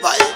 भाई।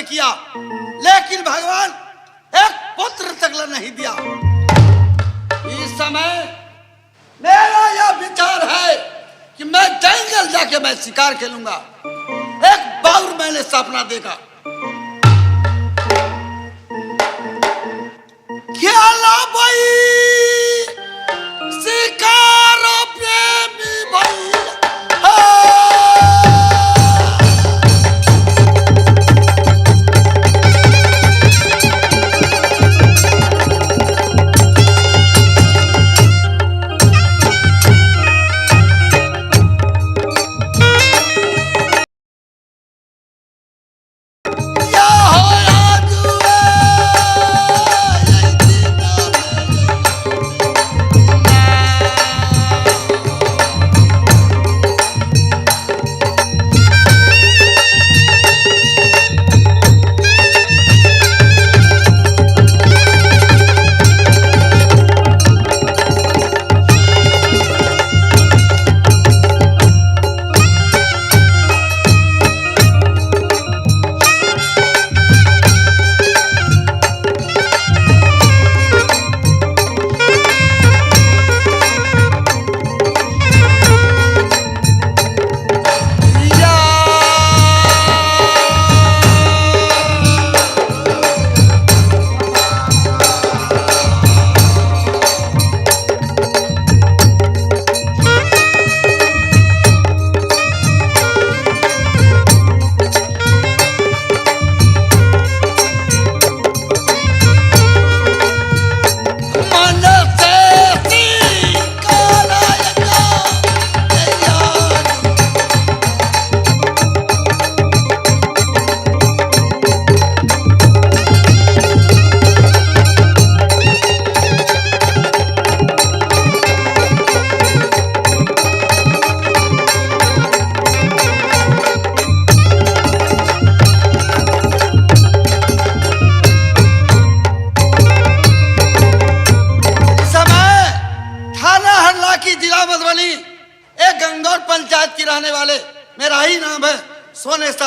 किया, लेकिन भगवान एक पुत्र तक नहीं दिया। इस समय मेरा यह विचार है कि मैं जंगल जाके मैं शिकार खेलूंगा। एक बार मैंने सपना देखा, खेला भाई शिकार प्रेमी भाई।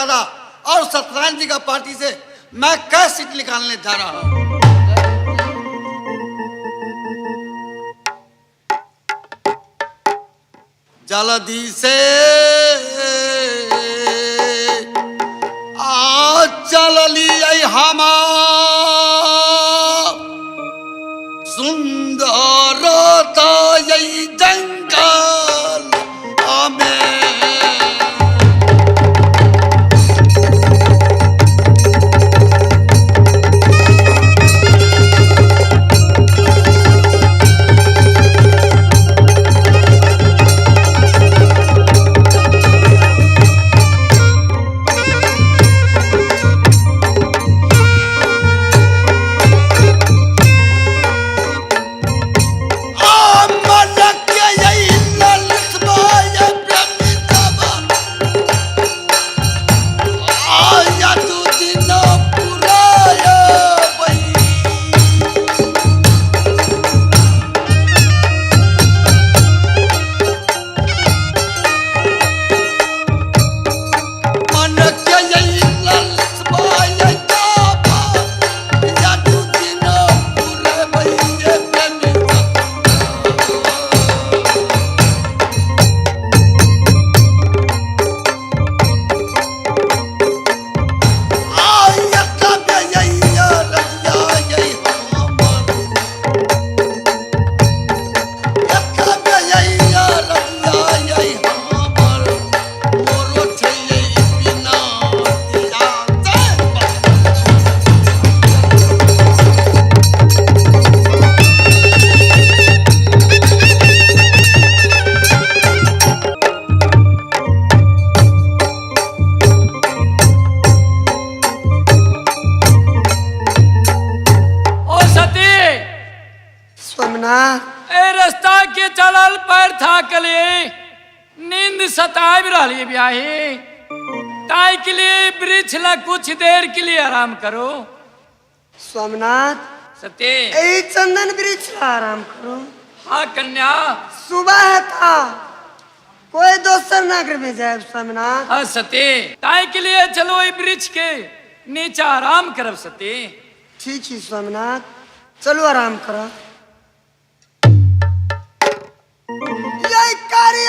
दादा और सत्यनारायण जी का पार्टी से मैं कै सीट निकालने जा रहा हूं। जल्दी से आ चल ली हम सुंदरता यही जंगल में। रास्ता के चलल पैर थाकले नींद सताब रही ब्याही ताई के लिए वृक्ष ला कुछ देर के लिए आराम करो। स्वामीनाथ सत्य यही चंदन वृक्ष ला आराम करो। हाँ कन्या सुबह है था कोई दोसर नगर में जाए स्वामीनाथ। हाँ सत्य ताई के लिए चलो ये वृक्ष के नीचे आराम करब सत्य। ठीक है स्वामीनाथ चलो आराम करो। यही कार्य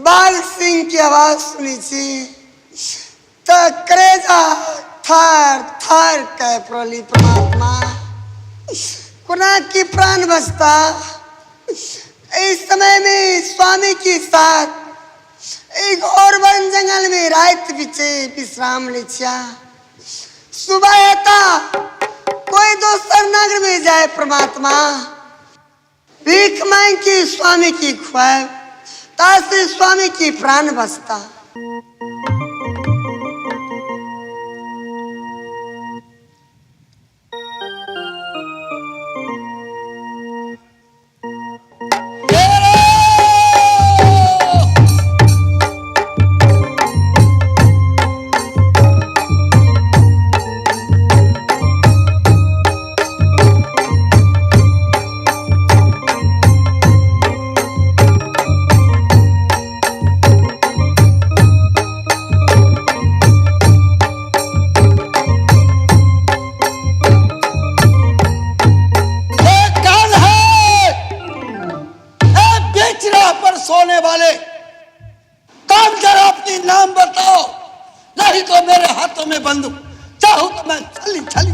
बाल सिंह की आवाज सुनी थी तो करेजा थार थार कह प्रोली परमात्मा कुना की प्राण बसता। इस समय में स्वामी के साथ एक और वन जंगल में रात बिचे विश्राम लिया। सुबह था कोई दोसर नगर में जाए परमात्मा भीख मांग के स्वामी की ख्वाब तासे स्वामी की प्राण बसता। सोने वाले काम कर अपनी नाम बताओ, नहीं तो मेरे हाथों में बंदूक, चाहूं तो मैं छली छली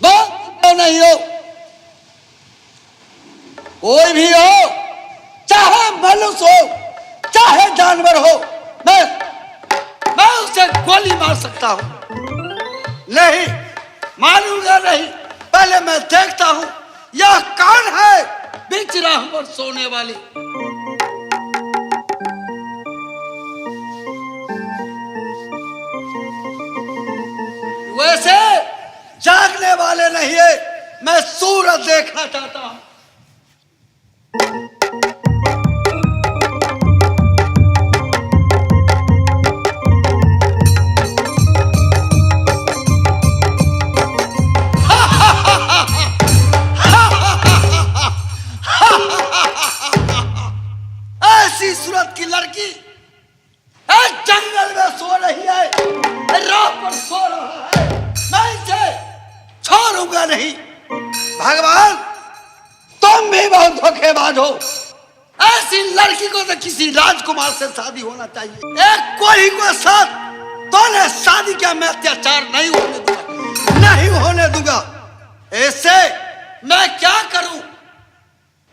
वो नहीं हो, कोई भी हो, चाहे मनुष्य हो चाहे जानवर हो, मैं उसे गोली मार सकता हूं। नहीं मारूंगा नहीं, पहले मैं देखता हूं यह कौन है बीच राह पर सोने वाली। वैसे जागने वाले नहीं है, मैं सूरज देखना चाहता हूं। ऐसी सूरत की लड़की जंगल में सो रही है, राह पर सो रहा है, मैं इसे छोड़ूंगा नहीं। भगवान तुम भी बहुत धोखेबाज हो। ऐसी लड़की को तो किसी राजकुमार से शादी होना चाहिए। एक कोई को साथ तूने शादी किया, मैं अत्याचार नहीं होने दूंगा, नहीं होने दूंगा। ऐसे मैं क्या करूं?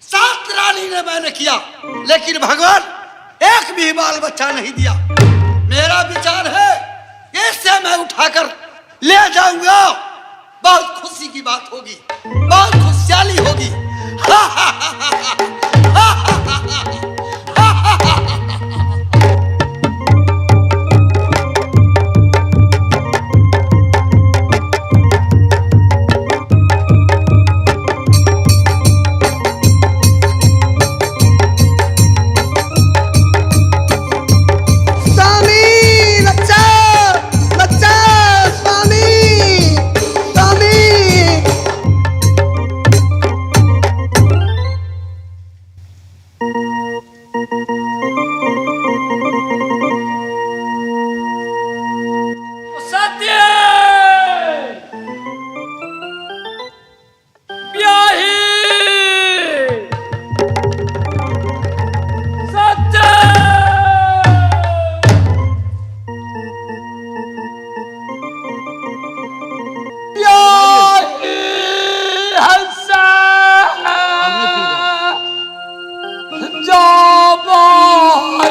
7 रानी ने मैंने किया, लेकिन भगवान एक भी बाल बच्चा नहीं दिया। मेरा विचार है इससे मैं उठाकर ले जाऊंगा, बहुत खुशी की बात होगी, बहुत खुशहाली होगी।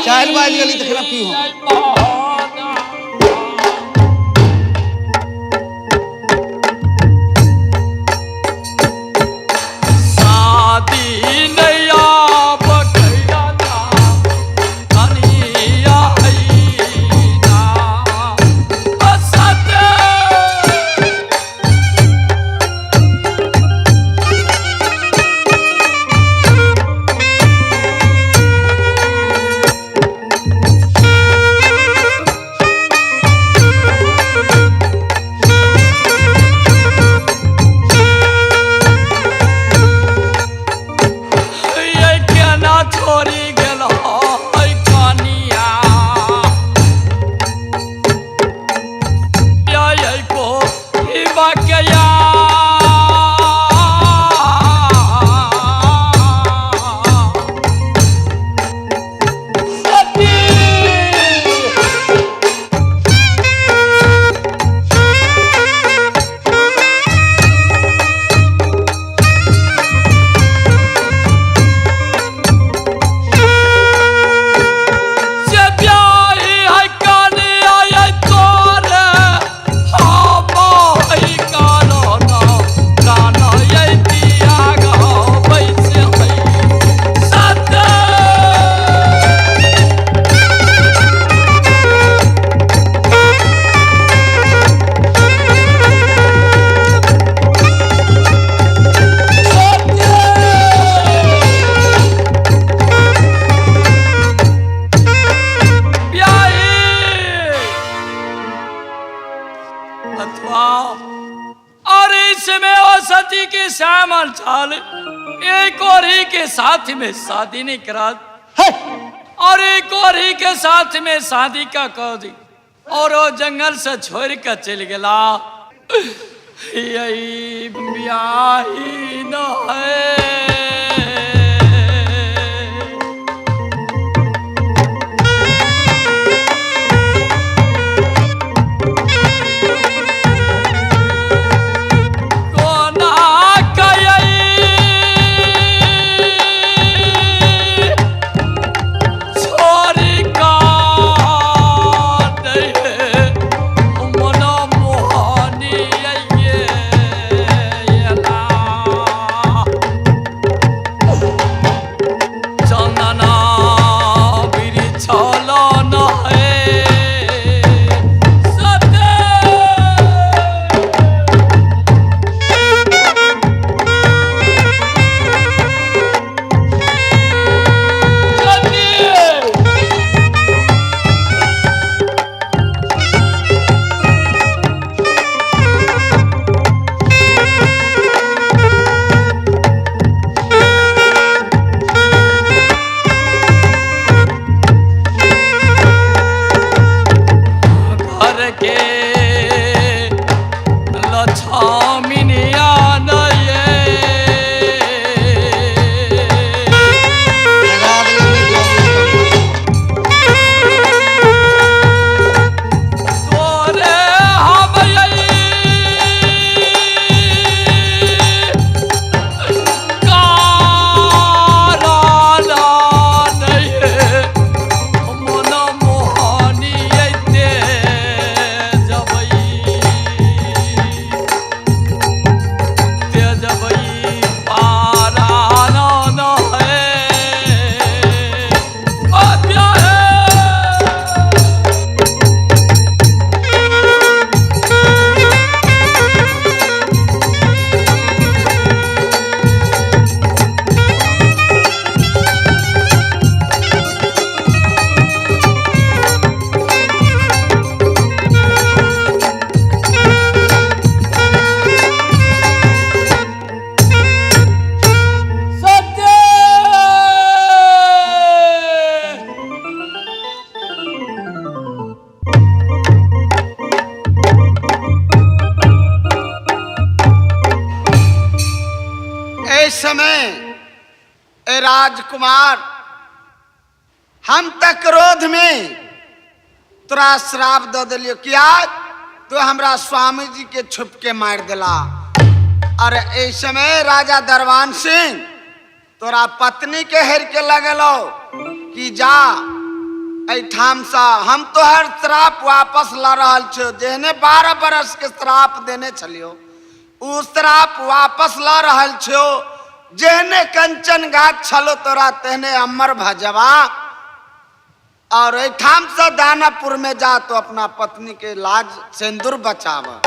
चाय वाली गली तक ना पी हो। सती के श्यामल चाल एक और ही के साथ में शादी नहीं करा और एक और ही के साथ में शादी का कह दी और वो जंगल से छोड़ कर चल गया। यही ब्याही न है। राजकुमार हम तक क्रोध में तोरा श्राप दे दिलियो किया तो हमरा स्वामी जी के छुप के मार दिला। और इस समय राजा दरबान सिंह तोरा पत्नी के हेर के लगलो कि जा ऐठाम सा हम तो हर श्राप वापस ला रहल छो। जेहने 12 बरस के श्राप देने छलियो उ श्राप वापस ला रहल छो। जेहने कंचन घाट छलो तोरा तेहने अमर भजवा। और ऐठाम से दानापुर में जा तो अपना पत्नी के लाज सिंदूर बचावा।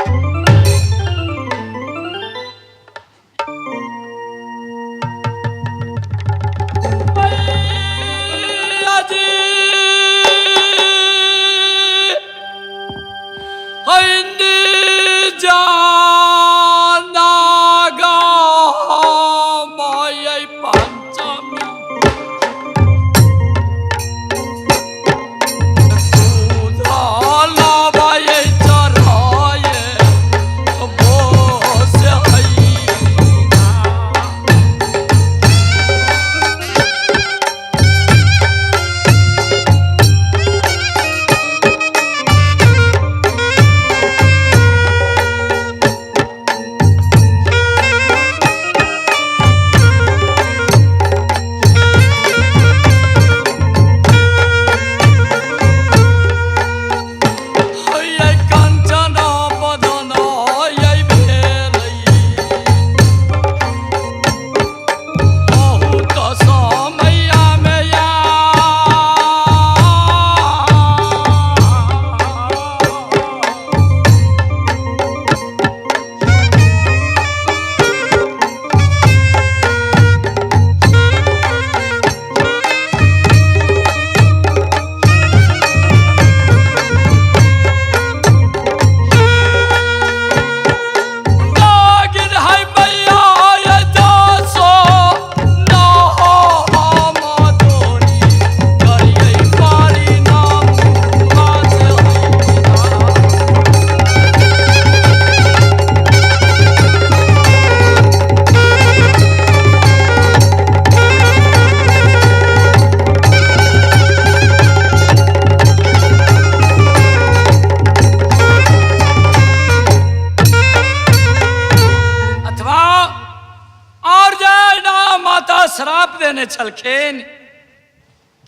में छलखेन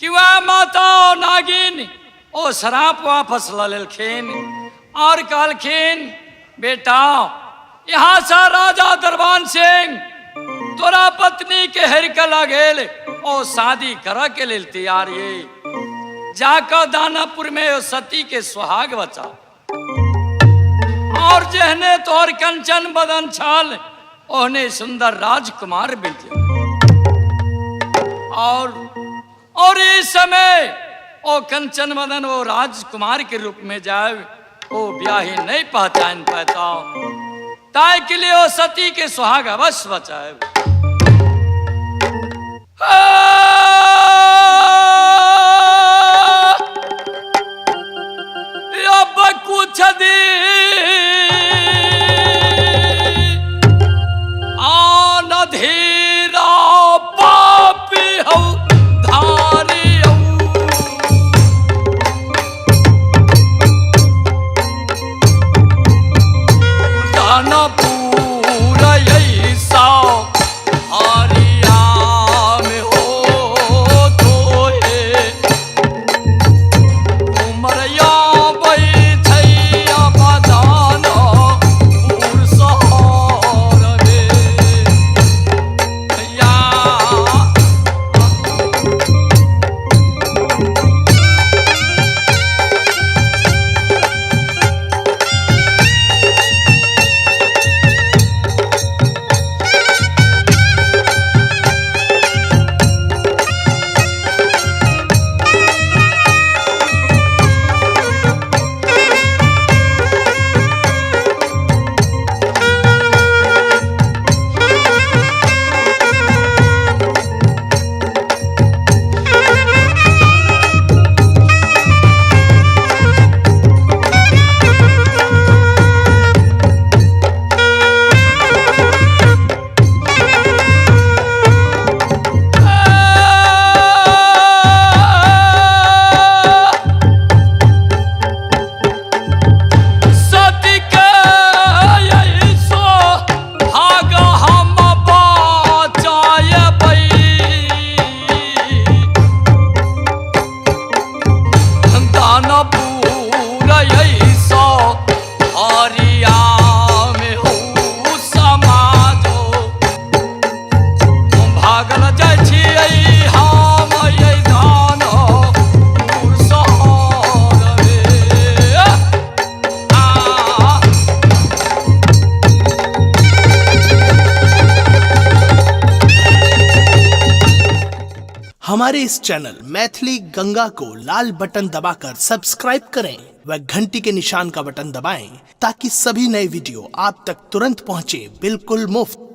कि वह माता नागिन ओ शराप वापस ला लेलखेन और कहलखिन बेटा यहाँ से राजा दरबान सिंह तोरा पत्नी के हर के लगेल ओ शादी कर के लेल तैयार ये जाकर दानापुर में ओ सती के सुहाग बचा और जहने तोर कंचन बदन छाल ओहने सुंदर राजकुमार बिटिया और इस समय ओ कंचन बदन वो राजकुमार के रूप में जाए वो ब्याही नहीं पहचान पाता ताय के लिए वो सती के सुहाग अवश्य बचाए। अब कुछ दी आन धीरा पापी हो धारी हो दानापुर ऐसा हरिया में हो तो है उमरिया बैठैया बदाना पुर शहर में या हमारे इस चैनल मैथिली गंगा को लाल बटन दबाकर सब्सक्राइब करें व घंटी के निशान का बटन दबाएं ताकि सभी नए वीडियो आप तक तुरंत पहुंचे बिल्कुल मुफ्त।